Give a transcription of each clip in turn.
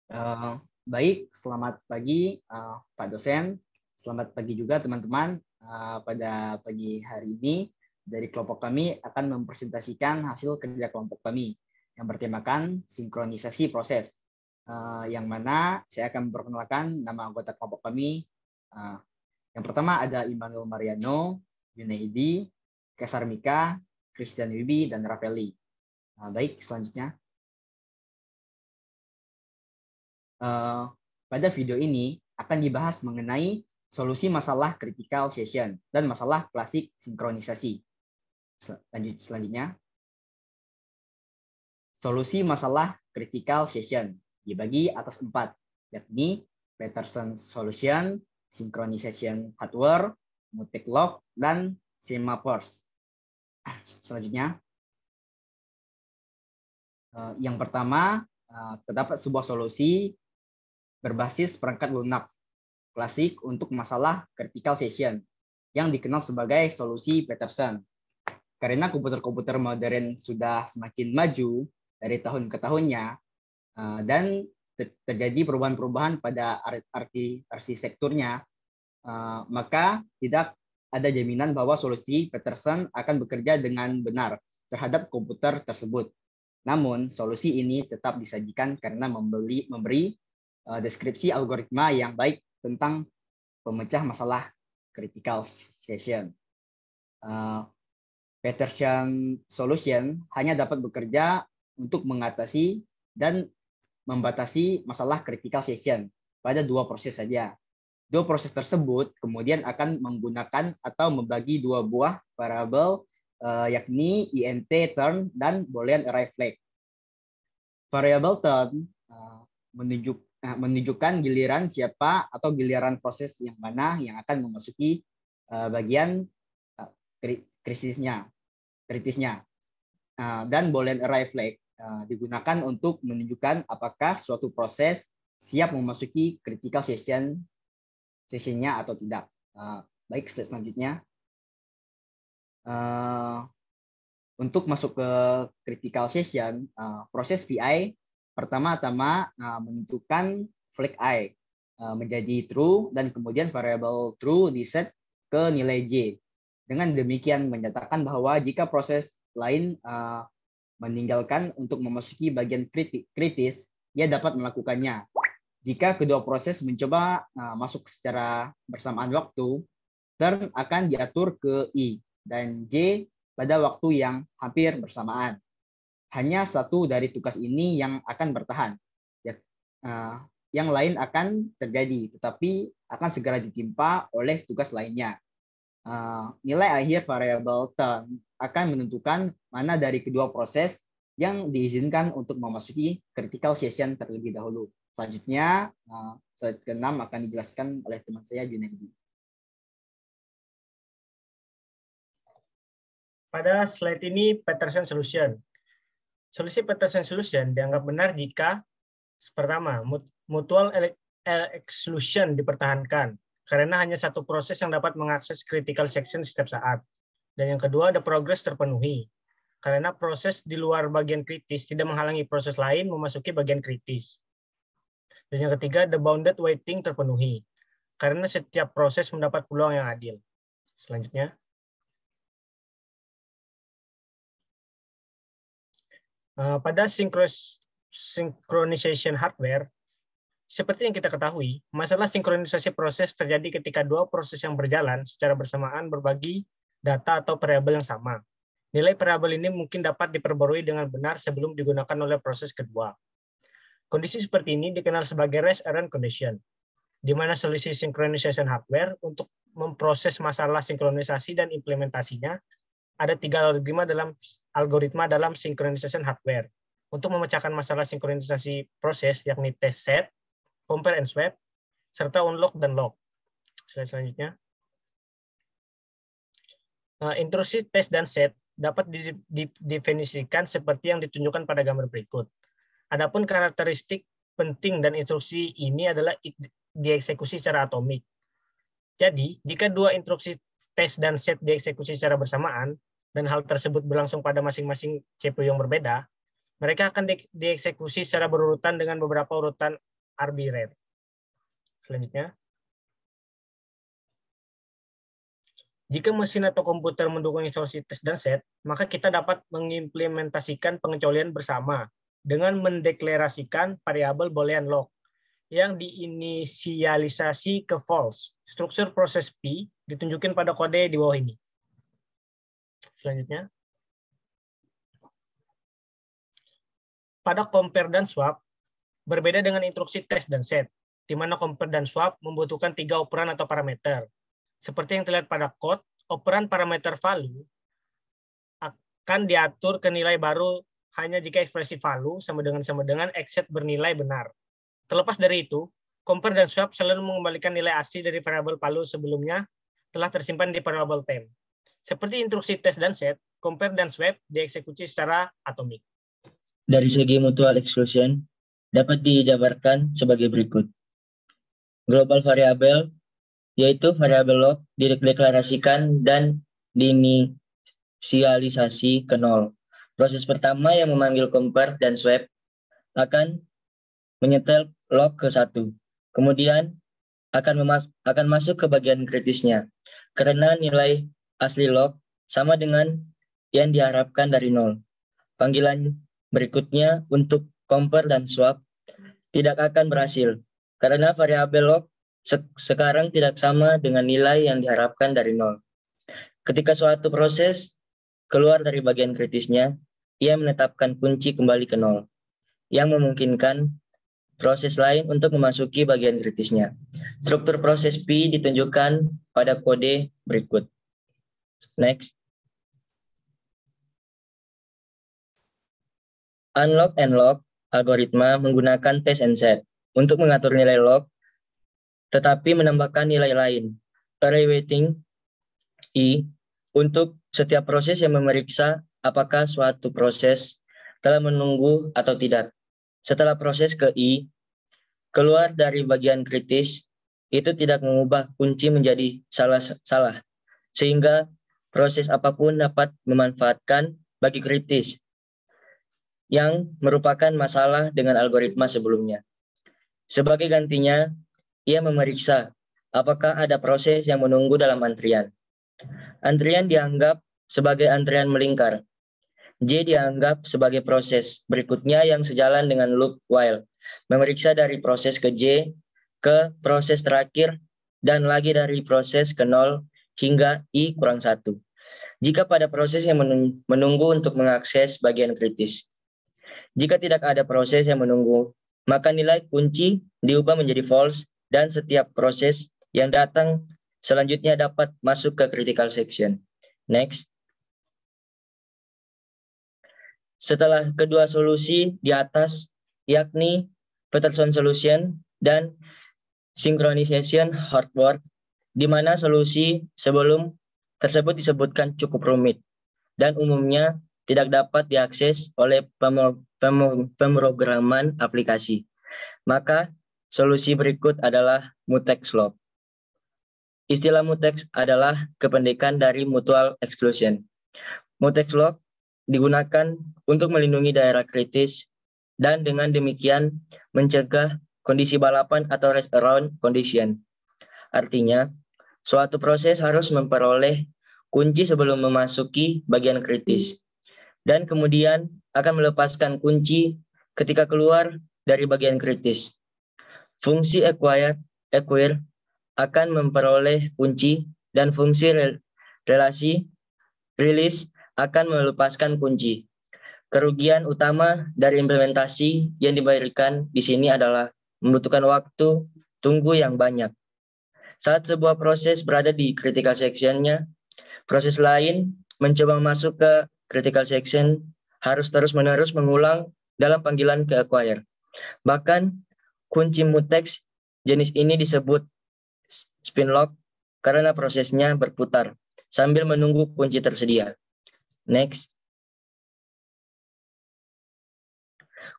Eh, Baik, selamat pagi Pak dosen. Selamat pagi juga teman-teman. Pada pagi hari ini dari kelompok kami akan mempresentasikan hasil kerja kelompok kami yang bertemakan sinkronisasi proses. Yang mana saya akan memperkenalkan nama anggota kelompok kami. Yang pertama ada Immanuel Mariano, Yunaidi, Kesar Mika, Christian Wibi, dan Rafaeli. Baik, selanjutnya. Pada video ini akan dibahas mengenai solusi masalah critical session dan masalah klasik sinkronisasi. Selanjutnya, solusi masalah critical session dibagi atas 4, yakni Peterson solution, synchronization hardware, multi-clock, dan semaphores. Selanjutnya, yang pertama, terdapat sebuah solusi berbasis perangkat lunak klasik untuk masalah critical session yang dikenal sebagai solusi Peterson. Karena komputer-komputer modern sudah semakin maju dari tahun ke tahunnya dan terjadi perubahan-perubahan pada arsitekturnya, maka tidak ada jaminan bahwa solusi Peterson akan bekerja dengan benar terhadap komputer tersebut. Namun, solusi ini tetap disajikan karena memberi deskripsi algoritma yang baik tentang pemecah masalah critical session. Peterson solution hanya dapat bekerja untuk mengatasi dan membatasi masalah critical session pada 2 proses saja. 2 proses tersebut kemudian akan menggunakan atau membagi 2 buah variabel yakni int turn dan boolean array flag. Variabel turn menunjukkan giliran siapa atau giliran proses yang mana yang akan memasuki bagian kritisnya. Dan boolean array flag digunakan untuk menunjukkan apakah suatu proses siap memasuki critical sessionnya atau tidak. Baik, slide selanjutnya. Untuk masuk ke critical session, proses PI pertama-tama menentukan flag I menjadi true dan kemudian variabel true diset ke nilai J. Dengan demikian menyatakan bahwa jika proses lain meninggalkan untuk memasuki bagian kritis, ia dapat melakukannya. Jika kedua proses mencoba masuk secara bersamaan waktu, turn akan diatur ke I dan J pada waktu yang hampir bersamaan. Hanya satu dari tugas ini yang akan bertahan. Yang lain akan terjadi, tetapi akan segera ditimpa oleh tugas lainnya. Nilai akhir variabel turn akan menentukan mana dari kedua proses yang diizinkan untuk memasuki critical session terlebih dahulu. Selanjutnya, slide ke-6 akan dijelaskan oleh teman saya, Junaidi. Pada slide ini Peterson solution. Solusi Peterson solution dianggap benar jika pertama, mutual exclusion dipertahankan karena hanya satu proses yang dapat mengakses critical section setiap saat. Dan yang kedua, the progress terpenuhi karena proses di luar bagian kritis tidak menghalangi proses lain memasuki bagian kritis. Dan yang ketiga, the bounded waiting terpenuhi karena setiap proses mendapat peluang yang adil. Selanjutnya. Pada synchronization hardware, seperti yang kita ketahui, masalah sinkronisasi proses terjadi ketika 2 proses yang berjalan secara bersamaan berbagi data atau variabel yang sama. Nilai variabel ini mungkin dapat diperbarui dengan benar sebelum digunakan oleh proses kedua. Kondisi seperti ini dikenal sebagai rest around condition, di mana solusi synchronization hardware untuk memproses masalah sinkronisasi dan implementasinya ada 3 algoritma dalam synchronization hardware untuk memecahkan masalah sinkronisasi proses, yakni test set, compare and swap, serta unlock dan lock. Slide selanjutnya. Intrusi test dan set dapat didefinisikan seperti yang ditunjukkan pada gambar berikut. Adapun karakteristik penting dan instruksi ini adalah dieksekusi secara atomik. Jadi, jika 2 instruksi tes dan set dieksekusi secara bersamaan, dan hal tersebut berlangsung pada masing-masing CPU yang berbeda, mereka akan dieksekusi secara berurutan dengan beberapa urutan arbitrary. Selanjutnya, jika mesin atau komputer mendukung instruksi tes dan set, maka kita dapat mengimplementasikan pengecualian bersama dengan mendeklarasikan variabel boolean log yang diinisialisasi ke false. Struktur proses P ditunjukkan pada kode di bawah ini. Selanjutnya, pada compare dan swap, berbeda dengan instruksi tes dan set, di mana compare dan swap membutuhkan 3 operan atau parameter. Seperti yang terlihat pada code, operan parameter value akan diatur ke nilai baru hanya jika ekspresi value sama dengan except bernilai benar. Terlepas dari itu, compare dan swap selalu mengembalikan nilai asli dari variabel value sebelumnya telah tersimpan di variabel temp. Seperti instruksi tes dan set, compare dan swap dieksekusi secara atomik. Dari segi mutual exclusion, dapat dijabarkan sebagai berikut. Global variable, yaitu variabel log dideklarasikan dan diinisialisasi ke 0. Proses pertama yang memanggil compare dan swap akan menyetel log ke 1. Kemudian akan masuk ke bagian kritisnya, karena nilai asli log sama dengan yang diharapkan dari 0. Panggilan berikutnya untuk compare dan swap tidak akan berhasil, karena variabel log sekarang tidak sama dengan nilai yang diharapkan dari 0. Ketika suatu proses keluar dari bagian kritisnya, ia menetapkan kunci kembali ke 0, yang memungkinkan proses lain untuk memasuki bagian kritisnya. Struktur proses P ditunjukkan pada kode berikut. Next. Unlock and lock algoritma menggunakan test and set untuk mengatur nilai log, tetapi menambahkan nilai lain, array weighting I, untuk setiap proses yang memeriksa apakah suatu proses telah menunggu atau tidak. Setelah proses ke I keluar dari bagian kritis, itu tidak mengubah kunci menjadi salah, sehingga proses apapun dapat memanfaatkan bagi kritis yang merupakan masalah dengan algoritma sebelumnya. Sebagai gantinya, ia memeriksa apakah ada proses yang menunggu dalam antrian. Antrian dianggap sebagai antrian melingkar. J dianggap sebagai proses berikutnya yang sejalan dengan loop while, memeriksa dari proses ke J ke proses terakhir dan lagi dari proses ke 0 hingga I kurang 1. Jika pada proses yang menunggu untuk mengakses bagian kritis. Jika tidak ada proses yang menunggu, maka nilai kunci diubah menjadi false dan setiap proses yang datang selanjutnya dapat masuk ke critical section. Next. Setelah kedua solusi di atas, yakni Peterson solution dan synchronization hard work, di mana solusi sebelum tersebut disebutkan cukup rumit dan umumnya tidak dapat diakses oleh pemrograman aplikasi. Maka solusi berikut adalah mutex lock. Istilah mutex adalah kependekan dari mutual exclusion. Mutex lock digunakan untuk melindungi daerah kritis dan dengan demikian mencegah kondisi balapan atau race around condition. Artinya, suatu proses harus memperoleh kunci sebelum memasuki bagian kritis dan kemudian akan melepaskan kunci ketika keluar dari bagian kritis. Fungsi acquire akan memperoleh kunci dan fungsi relasi release akan melepaskan kunci. Kerugian utama dari implementasi yang diberikan di sini adalah membutuhkan waktu tunggu yang banyak. Saat sebuah proses berada di critical section-nya, proses lain mencoba masuk ke critical section harus terus-menerus mengulang dalam panggilan ke acquire. Bahkan kunci mutex jenis ini disebut spin lock karena prosesnya berputar sambil menunggu kunci tersedia. Next.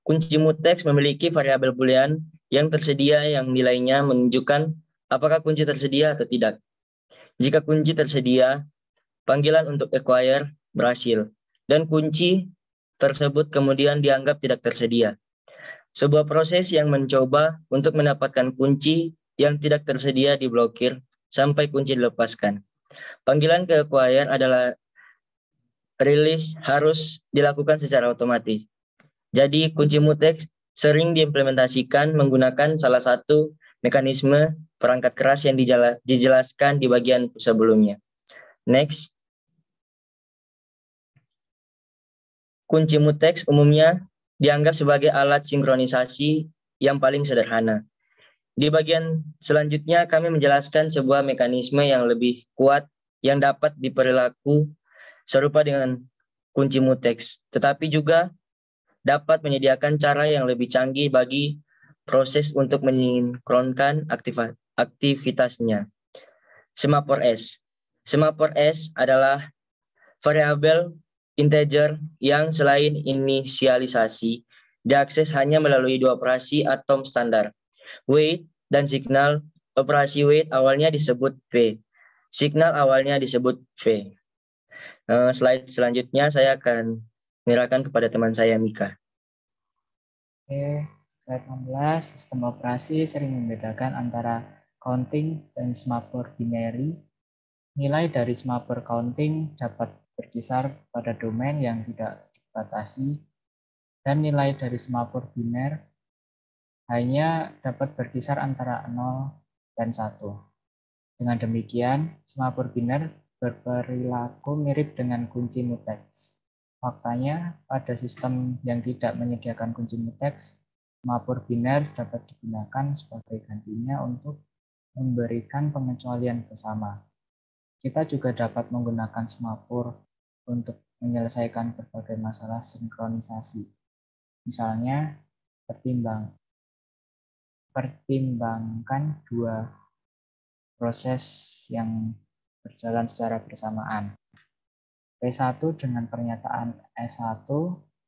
Kunci mutex memiliki variabel boolean yang tersedia yang nilainya menunjukkan apakah kunci tersedia atau tidak. Jika kunci tersedia, panggilan untuk acquire berhasil dan kunci tersebut kemudian dianggap tidak tersedia. sebuah proses yang mencoba untuk mendapatkan kunci yang tidak tersedia diblokir sampai kunci dilepaskan. Panggilan ke acquire adalah rilis harus dilakukan secara otomatis. Jadi kunci mutex sering diimplementasikan menggunakan salah satu mekanisme perangkat keras yang dijelaskan di bagian sebelumnya. Next. Kunci mutex umumnya dianggap sebagai alat sinkronisasi yang paling sederhana. Di bagian selanjutnya kami menjelaskan sebuah mekanisme yang lebih kuat yang dapat diperilaku serupa dengan kunci mutex, tetapi juga dapat menyediakan cara yang lebih canggih bagi proses untuk mensinkronkan aktivitasnya. Semafor S. Semafor S adalah variabel integer yang selain inisialisasi diakses hanya melalui dua operasi atom standar, wait dan signal. Operasi wait awalnya disebut V, signal awalnya disebut V. Slide selanjutnya saya akan menyerahkan kepada teman saya, Mika. Oke, slide 16, sistem operasi sering membedakan antara counting dan semaphore binary. Nilai dari semaphore counting dapat berkisar pada domain yang tidak dibatasi, dan nilai dari semaphore biner hanya dapat berkisar antara 0 dan 1. Dengan demikian, semaphore biner berperilaku mirip dengan kunci mutex. Faktanya, pada sistem yang tidak menyediakan kunci mutex, semaphore biner dapat digunakan sebagai gantinya untuk memberikan pengecualian bersama. Kita juga dapat menggunakan semaphore untuk menyelesaikan berbagai masalah sinkronisasi. Misalnya, pertimbangkan dua proses yang berjalan secara bersamaan. P1 dengan pernyataan S1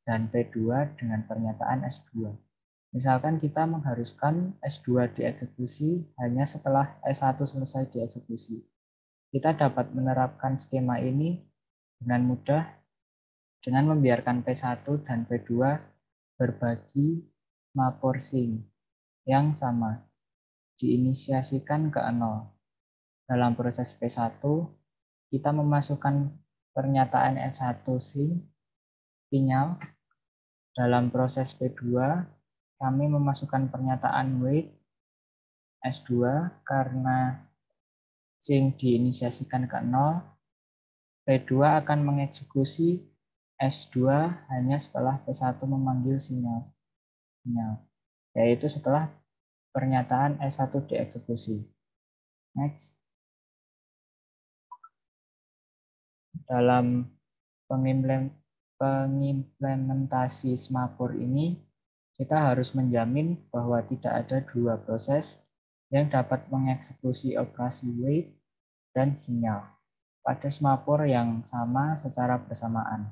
dan P2 dengan pernyataan S2. Misalkan kita mengharuskan S2 dieksekusi hanya setelah S1 selesai dieksekusi. Kita dapat menerapkan skema ini dengan mudah dengan membiarkan P1 dan P2 berbagi semaphore sync yang sama, diinisiasikan ke 0. Dalam proses P1, kita memasukkan pernyataan S1 sync sinyal. Dalam proses P2, kami memasukkan pernyataan wait S2 karena sync diinisiasikan ke 0. P2 akan mengeksekusi S2 hanya setelah P1 memanggil sinyal, yaitu setelah pernyataan S1 dieksekusi. Next. Dalam pengimplementasi semaphore ini, kita harus menjamin bahwa tidak ada dua proses yang dapat mengeksekusi operasi wait dan sinyal pada semaphore yang sama secara bersamaan.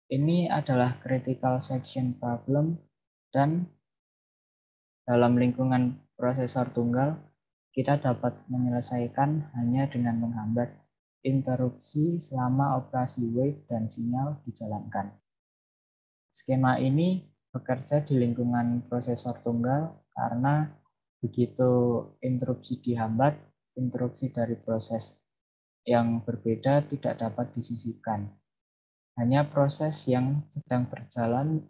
Ini adalah critical section problem, dan dalam lingkungan prosesor tunggal, kita dapat menyelesaikan hanya dengan menghambat interupsi selama operasi wait dan sinyal dijalankan. Skema ini bekerja di lingkungan prosesor tunggal karena begitu interupsi dihambat, interupsi dari proses yang berbeda tidak dapat disisipkan. Hanya proses yang sedang berjalan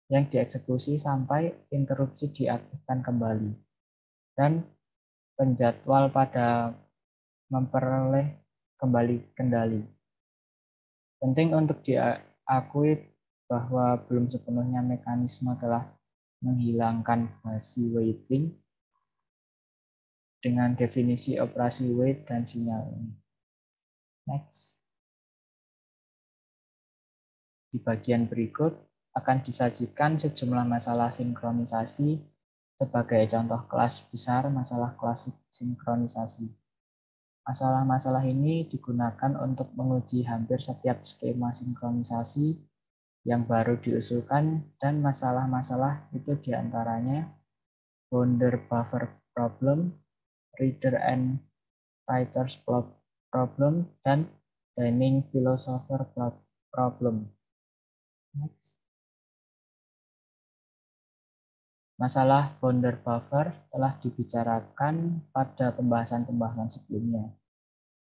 yang dieksekusi sampai interupsi diaktifkan kembali. Dan penjadwal pada memperoleh kembali kendali. Penting untuk diakui bahwa belum sepenuhnya mekanisme telah menghilangkan basi waiting dengan definisi operasi wait dan sinyal ini. Next. Di bagian berikut akan disajikan sejumlah masalah sinkronisasi sebagai contoh kelas besar masalah klasik sinkronisasi. Masalah-masalah ini digunakan untuk menguji hampir setiap skema sinkronisasi yang baru diusulkan, dan masalah-masalah itu diantaranya boundary buffer problem, reader and writer's problem, dan Dunning philosopher problem. Next. Masalah boundary buffer telah dibicarakan pada pembahasan-pembahasan sebelumnya.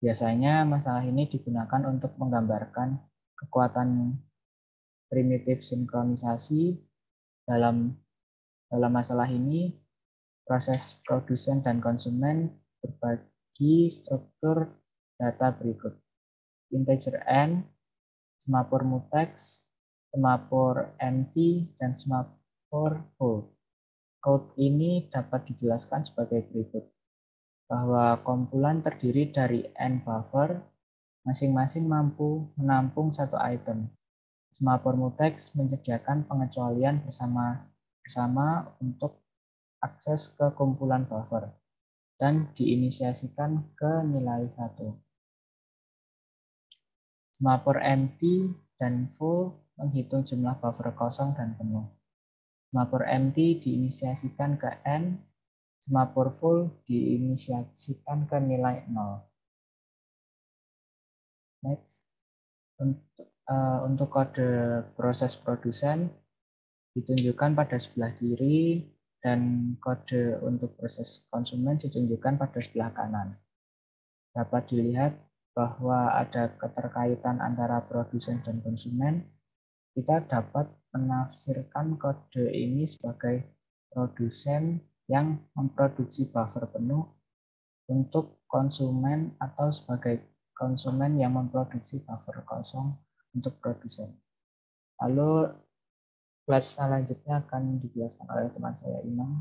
Biasanya masalah ini digunakan untuk menggambarkan kekuatan primitif sinkronisasi. Dalam masalah ini, proses produsen dan konsumen berbagi struktur data berikut. Integer n, semapur mutex, semapur empty, dan semapur full. Code ini dapat dijelaskan sebagai berikut, bahwa kumpulan terdiri dari n buffer, masing-masing mampu menampung satu item. Semapur mutex menyediakan pengecualian bersama untuk akses ke kumpulan buffer dan diinisiasikan ke nilai 1. Semapur empty dan full menghitung jumlah buffer kosong dan penuh. Semapur empty diinisiasikan ke n, semapur full diinisiasikan ke nilai 0. Next. Untuk kode proses produsen ditunjukkan pada sebelah kiri dan kode untuk proses konsumen ditunjukkan pada sebelah kanan. Dapat dilihat bahwa ada keterkaitan antara produsen dan konsumen. Kita dapat menafsirkan kode ini sebagai produsen yang memproduksi buffer penuh untuk konsumen atau sebagai konsumen yang memproduksi buffer kosong untuk produsen. Lalu kelas selanjutnya akan dijelaskan oleh teman saya, Imam.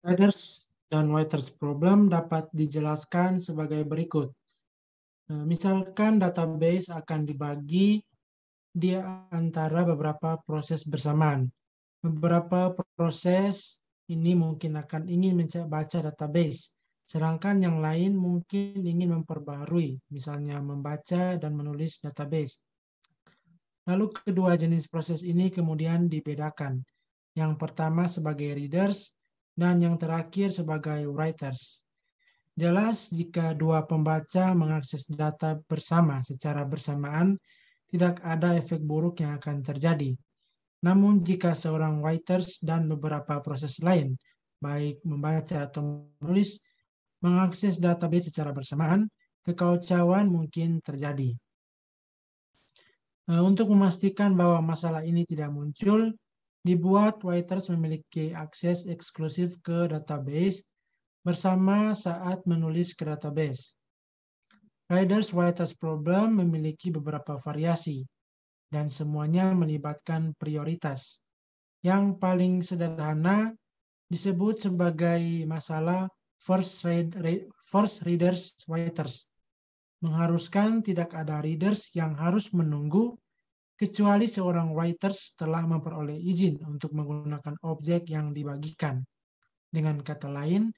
Riders dan waiters problem dapat dijelaskan sebagai berikut. Misalkan database akan dibagi di antara beberapa proses bersamaan. Beberapa proses ini mungkin akan ingin membaca database, sedangkan yang lain mungkin ingin memperbarui, misalnya membaca dan menulis database. Lalu kedua jenis proses ini kemudian dibedakan. Yang pertama sebagai readers dan yang terakhir sebagai writers. Jelas jika dua pembaca mengakses data bersama secara bersamaan, tidak ada efek buruk yang akan terjadi. Namun jika seorang writers dan beberapa proses lain, baik membaca atau menulis, mengakses database secara bersamaan, kekacauan mungkin terjadi. Untuk memastikan bahwa masalah ini tidak muncul, dibuat writers memiliki akses eksklusif ke database bersama saat menulis ke database. Readers-writers problem memiliki beberapa variasi, dan semuanya melibatkan prioritas. Yang paling sederhana disebut sebagai masalah first readers-writers. Mengharuskan tidak ada readers yang harus menunggu kecuali seorang writers telah memperoleh izin untuk menggunakan objek yang dibagikan. Dengan kata lain,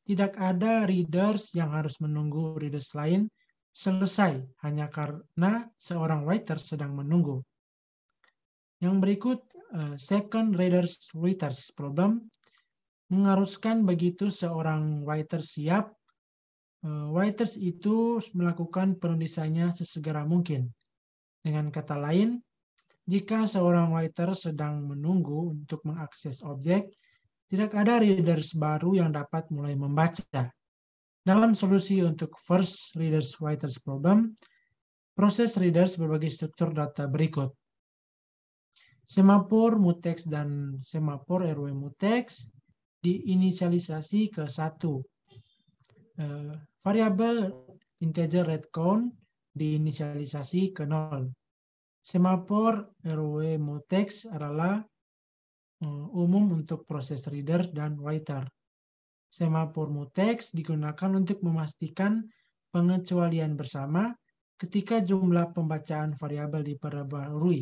tidak ada readers yang harus menunggu readers lain selesai hanya karena seorang writer sedang menunggu. Yang berikut, second readers-writers problem mengharuskan begitu seorang writer siap, writers itu melakukan penulisannya sesegera mungkin. Dengan kata lain, jika seorang writer sedang menunggu untuk mengakses objek, tidak ada readers baru yang dapat mulai membaca. Dalam solusi untuk first readers-writers problem, proses readers berbagi struktur data berikut. Semapur mutex dan semapur RW mutex diinisialisasi ke 1. Variabel integer read count diinisialisasi ke 0. Semapur RW mutex adalah umum untuk proses reader dan writer. Semapur mutex digunakan untuk memastikan pengecualian bersama ketika jumlah pembacaan variabel diperbarui.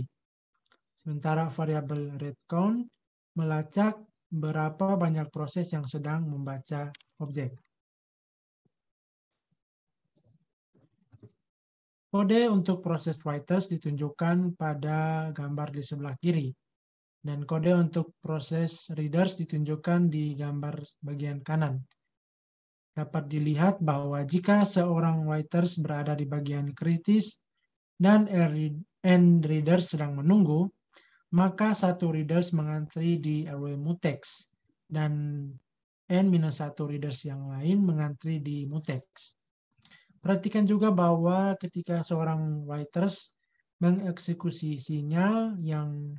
Sementara variabel read count melacak berapa banyak proses yang sedang membaca objek. Kode untuk proses writers ditunjukkan pada gambar di sebelah kiri. Dan kode untuk proses readers ditunjukkan di gambar bagian kanan. Dapat dilihat bahwa jika seorang writers berada di bagian kritis dan N readers sedang menunggu, maka satu readers mengantri di RW mutex dan N-1 readers yang lain mengantri di mutex. Perhatikan juga bahwa ketika seorang writers mengeksekusi sinyal yang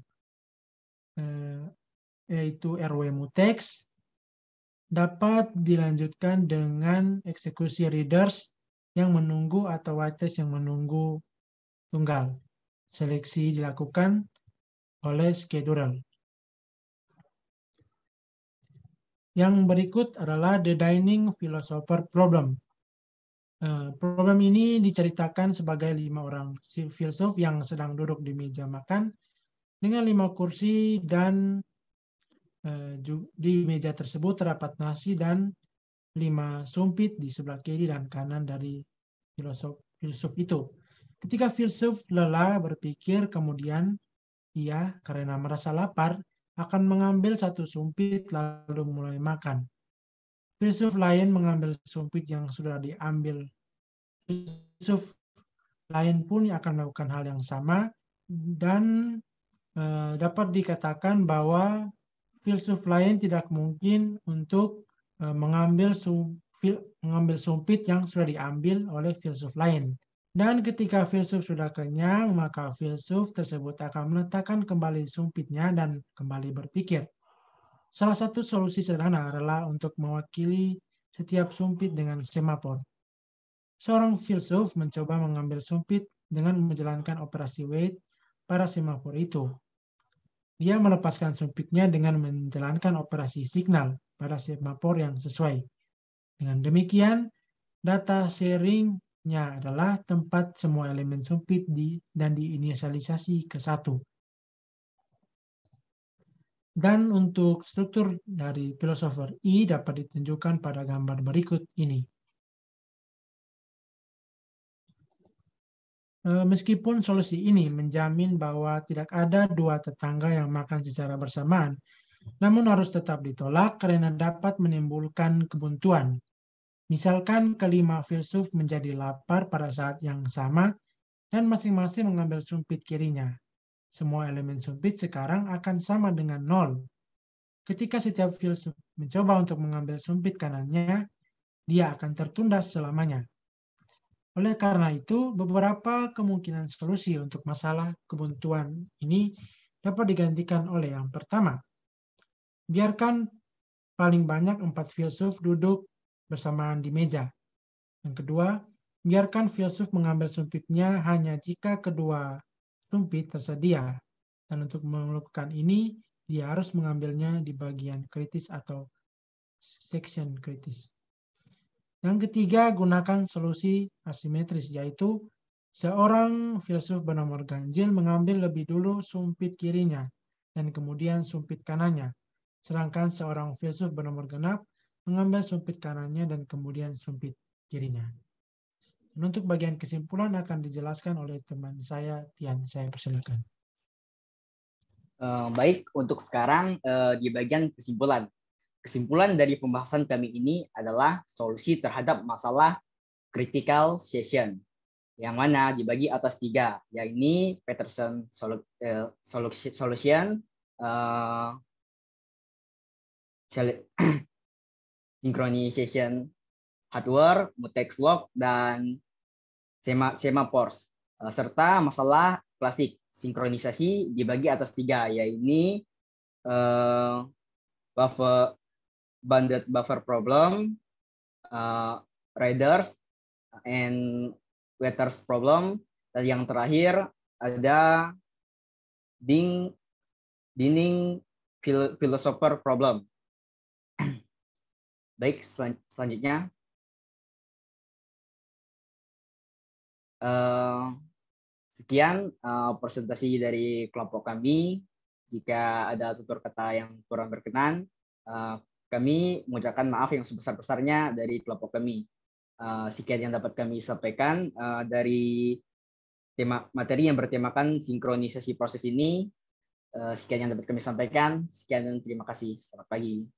yaitu RW mutex, dapat dilanjutkan dengan eksekusi readers yang menunggu atau writers yang menunggu tunggal. Seleksi dilakukan oleh scheduler. Yang berikut adalah the dining philosopher problem. Problem ini diceritakan sebagai 5 orang filsuf yang sedang duduk di meja makan dengan 5 kursi dan di meja tersebut terdapat nasi dan 5 sumpit di sebelah kiri dan kanan dari filsuf itu. Ketika filsuf lelah berpikir, kemudian ia karena merasa lapar akan mengambil satu sumpit lalu mulai makan. Filsuf lain mengambil sumpit yang sudah diambil. Filsuf lain pun akan melakukan hal yang sama dan dapat dikatakan bahwa filsuf lain tidak mungkin untuk mengambil sumpit yang sudah diambil oleh filsuf lain. Dan ketika filsuf sudah kenyang, maka filsuf tersebut akan meletakkan kembali sumpitnya dan kembali berpikir. Salah satu solusi sederhana adalah untuk mewakili setiap sumpit dengan semafor. Seorang filsuf mencoba mengambil sumpit dengan menjalankan operasi wait pada semafor itu. Dia melepaskan sumpitnya dengan menjalankan operasi signal pada semafor yang sesuai. Dengan demikian, data sharing adalah tempat semua elemen sumpit dan diinisialisasi ke 1. Dan untuk struktur dari philosopher I dapat ditunjukkan pada gambar berikut ini. Meskipun solusi ini menjamin bahwa tidak ada 2 tetangga yang makan secara bersamaan, namun harus tetap ditolak karena dapat menimbulkan kebuntuan. Misalkan kelima filsuf menjadi lapar pada saat yang sama dan masing-masing mengambil sumpit kirinya. Semua elemen sumpit sekarang akan sama dengan 0. Ketika setiap filsuf mencoba untuk mengambil sumpit kanannya, dia akan tertunda selamanya. Oleh karena itu, beberapa kemungkinan solusi untuk masalah kebuntuan ini dapat digantikan oleh yang pertama. Biarkan paling banyak 4 filsuf duduk bersamaan di meja. Yang kedua, biarkan filsuf mengambil sumpitnya hanya jika kedua sumpit tersedia. Dan untuk melakukan ini, dia harus mengambilnya di bagian kritis atau section kritis. Yang ketiga, gunakan solusi asimetris, yaitu seorang filsuf bernomor ganjil mengambil lebih dulu sumpit kirinya dan kemudian sumpit kanannya. Sedangkan seorang filsuf bernomor genap mengambil sumpit kanannya dan kemudian sumpit kirinya. Dan untuk bagian kesimpulan akan dijelaskan oleh teman saya, Tian. Saya persilakan. Baik, untuk sekarang di bagian kesimpulan. Kesimpulan dari pembahasan kami ini adalah solusi terhadap masalah critical session, yang mana dibagi atas 3, yaitu Peterson solution, synchronization hardware, mutex lock, dan semaphores, serta masalah klasik sinkronisasi dibagi atas 3, yaitu bounded buffer problem, readers, and waiters problem, dan yang terakhir ada dining philosopher problem. Baik, selanjutnya. Sekian presentasi dari kelompok kami. Jika ada tutur kata yang kurang berkenan, kami mengucapkan maaf yang sebesar-besarnya dari kelompok kami. Sekian yang dapat kami sampaikan dari materi yang bertemakan sinkronisasi proses ini. Sekian yang dapat kami sampaikan. Sekian dan terima kasih. Selamat pagi.